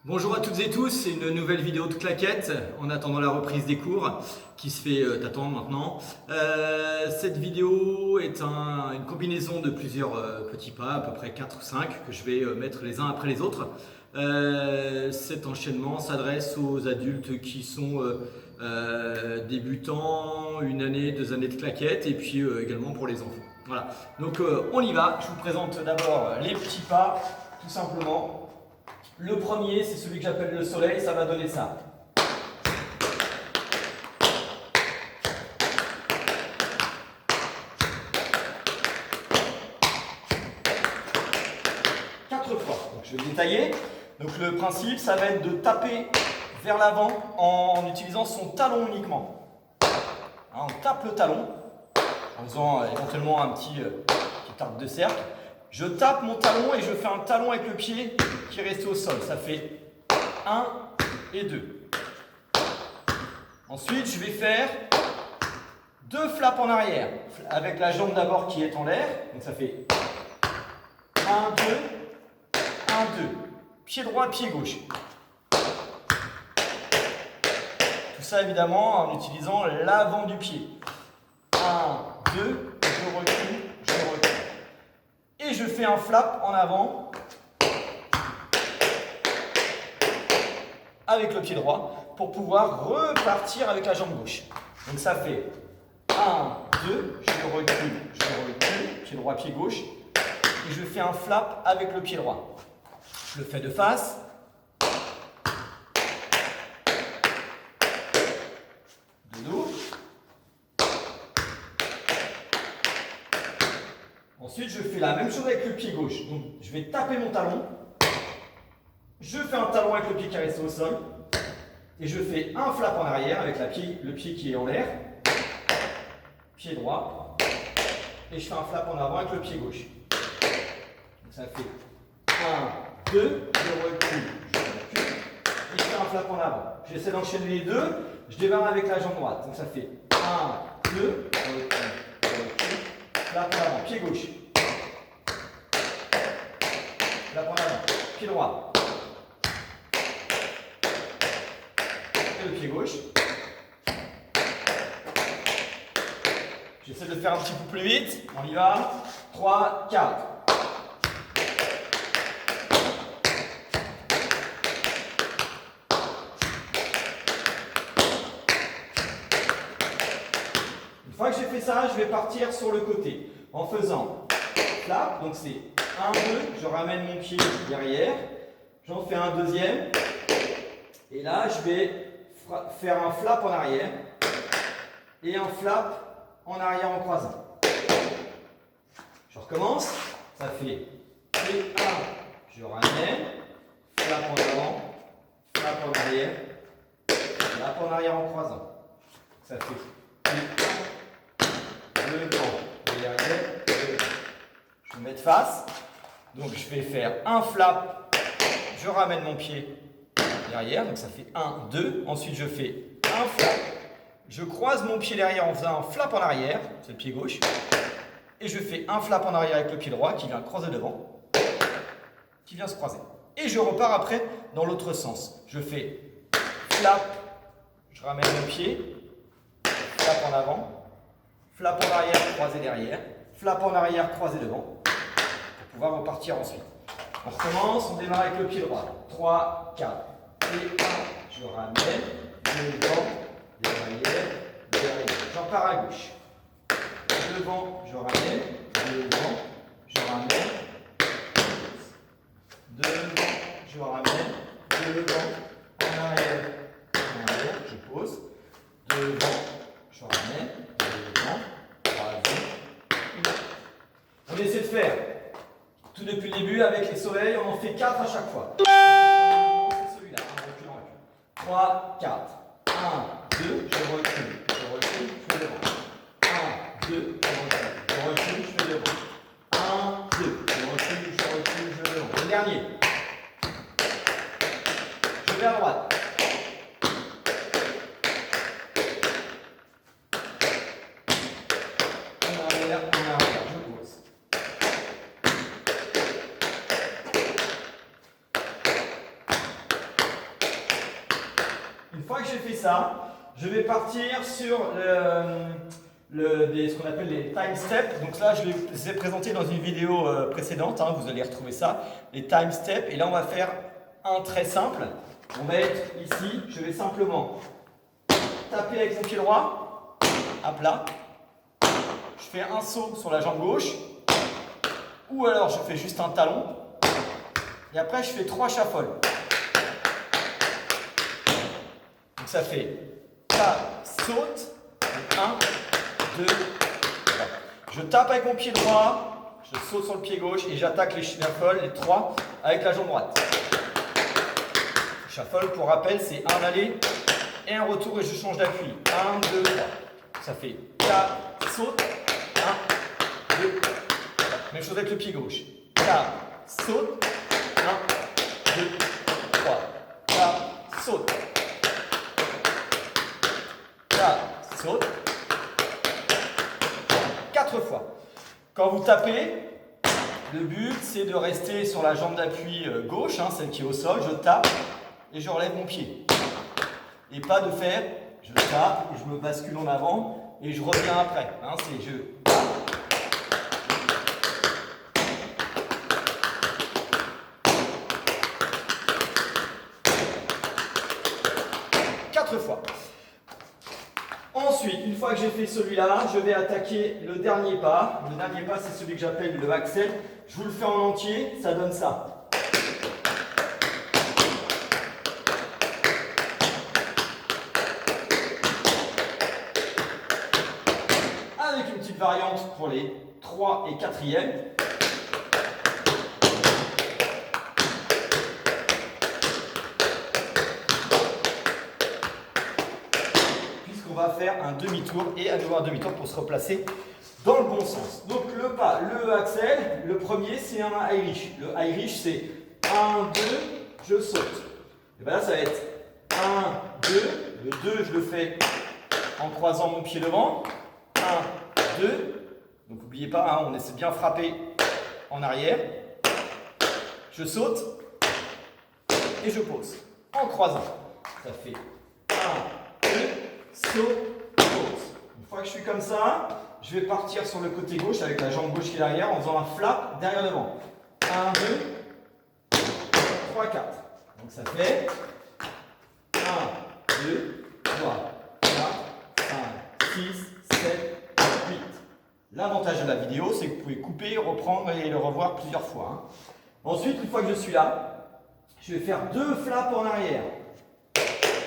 Bonjour à toutes et tous, c'est une nouvelle vidéo de claquettes en attendant la reprise des cours qui se fait attendre maintenant. Cette vidéo est une combinaison de plusieurs petits pas, à peu près 4 ou 5, que je vais mettre les uns après les autres. Cet enchaînement s'adresse aux adultes qui sont débutants, 1 année, 2 années de claquettes, et puis également pour les enfants. Voilà, donc on y va. Je vous présente d'abord les petits pas, tout simplement. Le premier, c'est celui que j'appelle le soleil, ça va donner ça. Quatre fois. Donc, je vais détailler. Donc, le principe, ça va être de taper vers l'avant en utilisant son talon uniquement. Hein, on tape le talon en faisant éventuellement un petit arc de cercle. Je tape mon talon et je fais un talon avec le pied qui est resté au sol. Ça fait 1 et 2. Ensuite, je vais faire 2 flaps en arrière. Avec la jambe d'abord qui est en l'air. Donc ça fait 1, 2, 1, 2. Pied droit, pied gauche. Tout ça évidemment en utilisant l'avant du pied. 1, 2, je recule, je recule. Et je fais un flap en avant avec le pied droit pour pouvoir repartir avec la jambe gauche. Donc ça fait 1, 2, je recule, pied droit, pied gauche. Et je fais un flap avec le pied droit. Je le fais de face. De dos. Ensuite, je fais la même chose avec le pied gauche. Donc, je vais taper mon talon. Je fais un talon avec le pied qui est resté au sol. Et je fais un flap en arrière avec le pied qui est en l'air. Pied droit. Et je fais un flap en avant avec le pied gauche. Donc, ça fait 1, 2, je recule. Et je fais un flap en avant. J'essaie d'enchaîner les deux. Je démarre avec la jambe droite. Donc, ça fait 1, 2, je recule. Flap en avant, pied gauche. Flap en avant, pied droit. Et le pied gauche. J'essaie de le faire un petit peu plus vite. On y va. 3, 4. Une fois que j'ai fait ça, je vais partir sur le côté en faisant flap. Donc c'est 1, 2, je ramène mon pied derrière. J'en fais un deuxième. Et là, je vais faire un flap en arrière et un flap en arrière en croisant. Je recommence. Ça fait P1, je ramène, flap en avant, flap en arrière, flap en arrière en croisant. Ça fait P1, devant, derrière, devant. Je vais mettre face. Donc je vais faire un flap, je ramène mon pied derrière, donc ça fait 1, 2. Ensuite je fais un flap, je croise mon pied derrière en faisant un flap en arrière, c'est le pied gauche. Et je fais un flap en arrière avec le pied droit qui vient croiser devant, qui vient se croiser. Et je repars après dans l'autre sens. Je fais flap, je ramène mon pied, flap en avant, flap en arrière, croisé derrière, flap en arrière, croisé devant, pour pouvoir repartir ensuite. On recommence, on démarre avec le pied droit. 3, 4. Et 1, je ramène, devant, derrière, derrière. J'en pars à gauche. Devant, je ramène, devant, je ramène. Devant, je ramène, devant, en arrière, je pose. Devant, je ramène, devant, croisé. On essaie de faire tout depuis le début avec les soleils, on en fait 4 à chaque fois. C'est celui-là, recule, on recule. 3, 4. 1, 2, je recule, je fais devant. 1, 2, je recule, je fais devant. 1, 2, je recule, je fais devant. Le dernier. Je vais à droite. En arrière, je pose. ça, je vais partir sur ce qu'on appelle les time steps. Donc là, je les ai présentés dans une vidéo précédente, hein, vous allez retrouver ça, les time steps. Et là, on va faire un très simple. On va être ici, je vais simplement taper avec mon pied droit, à plat. Je fais un saut sur la jambe gauche, ou alors je fais juste un talon. Et après, je fais 3 shuffles. Donc ça fait tape, saute, 1, 2, 3. Je tape avec mon pied droit, je saute sur le pied gauche et j'attaque les shuffles, les 3, avec la jambe droite. Shuffle, pour rappel, c'est un aller et un retour et je change d'appui. 1, 2, 3. Ça fait tape, saute, 1, 2, 3. Même chose avec le pied gauche. Tape, saute, 1, 2, 3. Tape, saute. Tape, saute. 4 fois. Quand vous tapez, le but c'est de rester sur la jambe d'appui gauche, hein, celle qui est au sol. Je tape et je relève mon pied. Et pas de faire, je tape et je me bascule en avant et je reviens après. Hein, c'est je tape. Fois. Ensuite, une fois que j'ai fait celui-là, je vais attaquer le dernier pas. Le dernier pas, c'est celui que j'appelle le axel. Je vous le fais en entier, ça donne ça. Avec une petite variante pour les 3 et 4e. On va faire un demi-tour et à nouveau un demi-tour pour se replacer dans le bon sens. Donc le pas, le axel, le premier c'est un Irish. Le Irish c'est 1, 2, je saute. Et bien là ça va être 1, 2, le 2 je le fais en croisant mon pied devant. 1, 2, donc n'oubliez pas, hein, on essaie de bien frapper en arrière. Je saute et je pose en croisant. Ça fait 1, 2, saut, pause. Une fois que je suis comme ça, je vais partir sur le côté gauche avec la jambe gauche qui est derrière en faisant un flap derrière devant. 1, 2, 3, 4. Donc ça fait 1, 2, 3, 4, 5, 6, 7, 8. L'avantage de la vidéo, c'est que vous pouvez couper, reprendre et le revoir plusieurs fois. Hein. Ensuite, une fois que je suis là, je vais faire 2 flaps en arrière.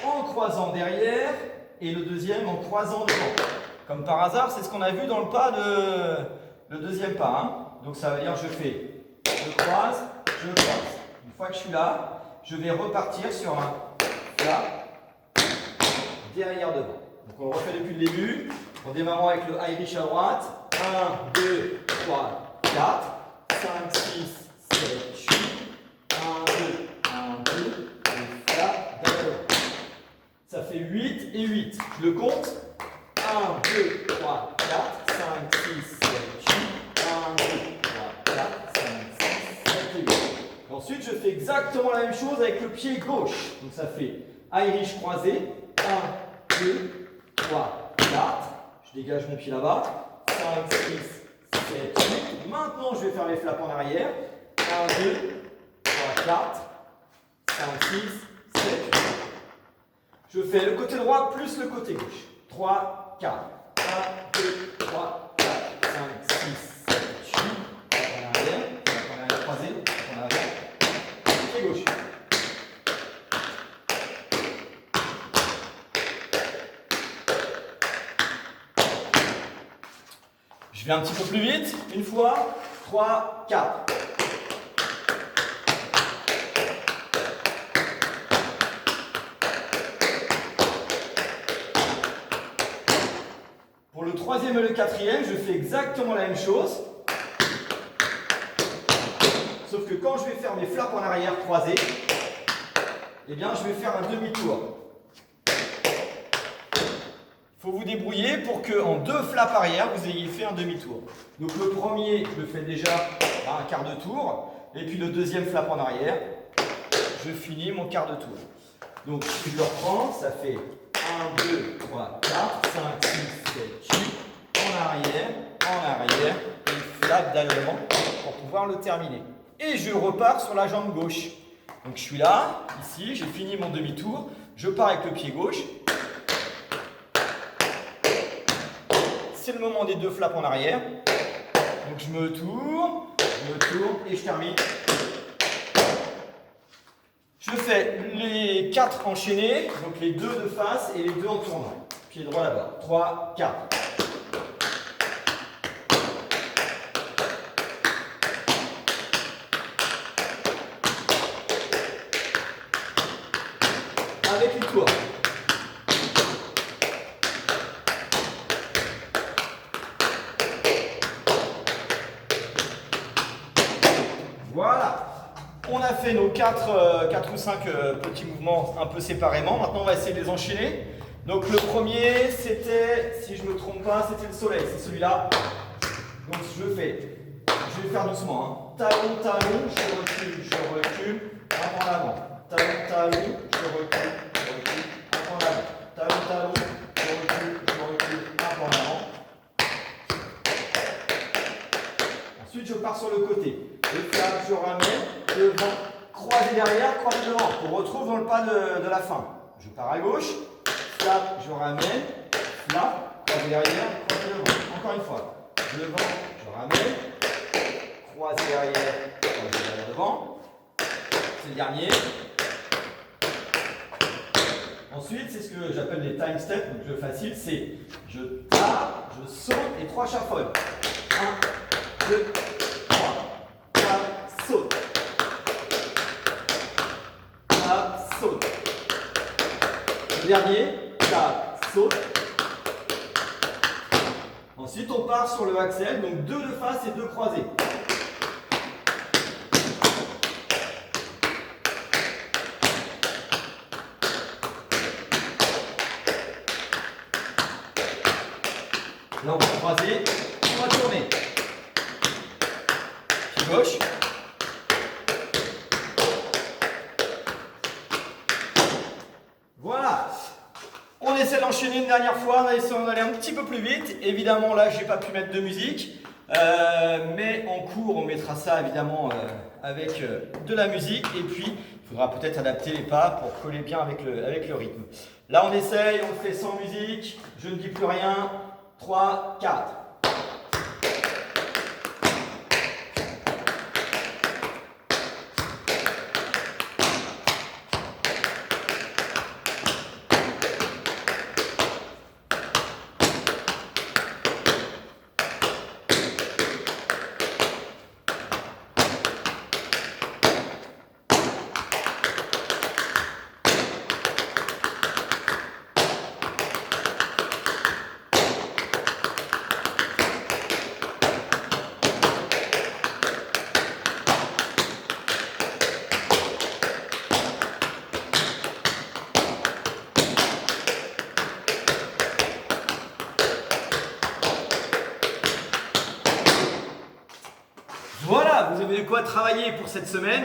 En croisant derrière. Et le deuxième en croisant devant. Comme par hasard, c'est ce qu'on a vu dans le pas le deuxième pas. Hein. Donc ça veut dire je croise, je croise. Une fois que je suis là, je vais repartir sur un flap derrière devant. Donc on le refait depuis le début, en démarrant avec le Irish à droite. 1, 2, 3, 4, 5, 6, 7, 8. 1, 2, 1, 2, et flap derrière devant. Ça fait 8 et 8. Je le compte. 1, 2, 3, 4, 5, 6, 7, 8. 1, 2, 3, 4, 5, 6, 7 et 8. Ensuite, je fais exactement la même chose avec le pied gauche. Donc ça fait Irish croisé. 1, 2, 3, 4. Je dégage mon pied là-bas. 5, 6, 7, 8. Maintenant, je vais faire mes flaps en arrière. 1, 2, 3, 4, 5, 6, 7, 8. Je fais le côté droit plus le côté gauche. 3, 4. 1, 2, 3, 4, 5, 6, 7, 8. En arrière. En arrière croisé. En arrière. Pied gauche. Je vais un petit peu plus vite. Une fois. 3, 4. Pour le troisième et le quatrième, je fais exactement la même chose. Sauf que quand je vais faire mes flaps en arrière croisés, eh bien, je vais faire un demi-tour. Il faut vous débrouiller pour qu'en 2 flaps arrière, vous ayez fait un demi-tour. Donc le premier, je le fais déjà à un quart de tour. Et puis le deuxième flap en arrière, je finis mon quart de tour. Donc si je le reprends, ça fait 1, 1, 2, 3, 4, 5, 6, 7, 8. En arrière. Et flap d'allemand pour pouvoir le terminer. Et je repars sur la jambe gauche. Donc je suis là, ici, j'ai fini mon demi-tour. Je pars avec le pied gauche. C'est le moment des 2 flaps en arrière. Donc je me tourne et je termine. Je fais les 4 enchaînés, donc les 2 de face et les 2 en tournant. Pied droit d'abord. 3, 4. Avec une tour. Voilà. On a fait nos 4 ou 5 petits mouvements un peu séparément. Maintenant, on va essayer de les enchaîner. Donc le premier, c'était, si je ne me trompe pas, c'était le soleil. C'est celui-là. Donc je vais faire doucement. Hein. Talon, talon, je recule, un en avant. Talon, talon, je recule, un en avant. Talon, talon, je recule, un en avant. Ensuite, je pars sur le côté. Je flap, je ramène, devant, croisé derrière, croisé devant. On retrouve dans le pas de la fin. Je pars à gauche, flap, je ramène, flap, croisé derrière, croisé devant. Encore une fois. Devant, je ramène, croisé derrière devant. C'est le dernier. Ensuite, c'est ce que j'appelle les time steps, donc le facile, c'est je tape, je saute et 3 chaffolles. 1, 2, 3, tape, saute. Tape, saute. Le dernier, tape, saute. Ensuite, on part sur le axel, donc 2 de face et 2 croisés. Là, on va croiser, on va tourner. Pied gauche. Voilà. On essaie d'enchaîner une dernière fois, on va essayer d'aller un petit peu plus vite. Évidemment, là, je n'ai pas pu mettre de musique. Mais en cours, on mettra ça évidemment avec de la musique. Et puis, il faudra peut-être adapter les pas pour coller bien avec le rythme. Là, on essaye, on le fait sans musique. Je ne dis plus rien. 3, 4. Voilà, vous avez de quoi travailler pour cette semaine.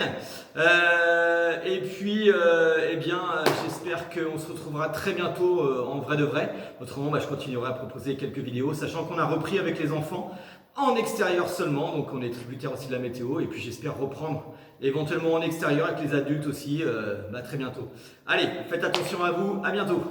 Et puis, eh bien, j'espère qu'on se retrouvera très bientôt en vrai de vrai. Autrement, je continuerai à proposer quelques vidéos, sachant qu'on a repris avec les enfants en extérieur seulement. Donc, on est tributaire aussi de la météo. Et puis, j'espère reprendre éventuellement en extérieur avec les adultes aussi très bientôt. Allez, faites attention à vous. À bientôt.